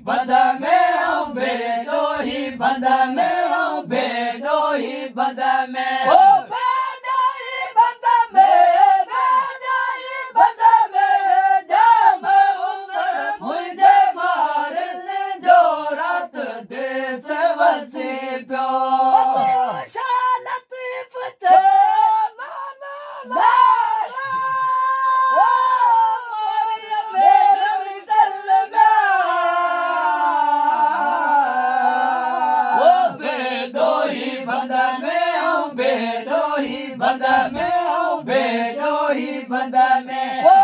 बंद में हूँ बेडो ही बंद में हूँ बेडो ही बंद में ओ बेडो ही बंद में बेडो ही बंद में जाम उमर मुझे मारने जो रात देश वसी प्यो लतीफ थे ला बंद में हूँ बेडो ही बंद में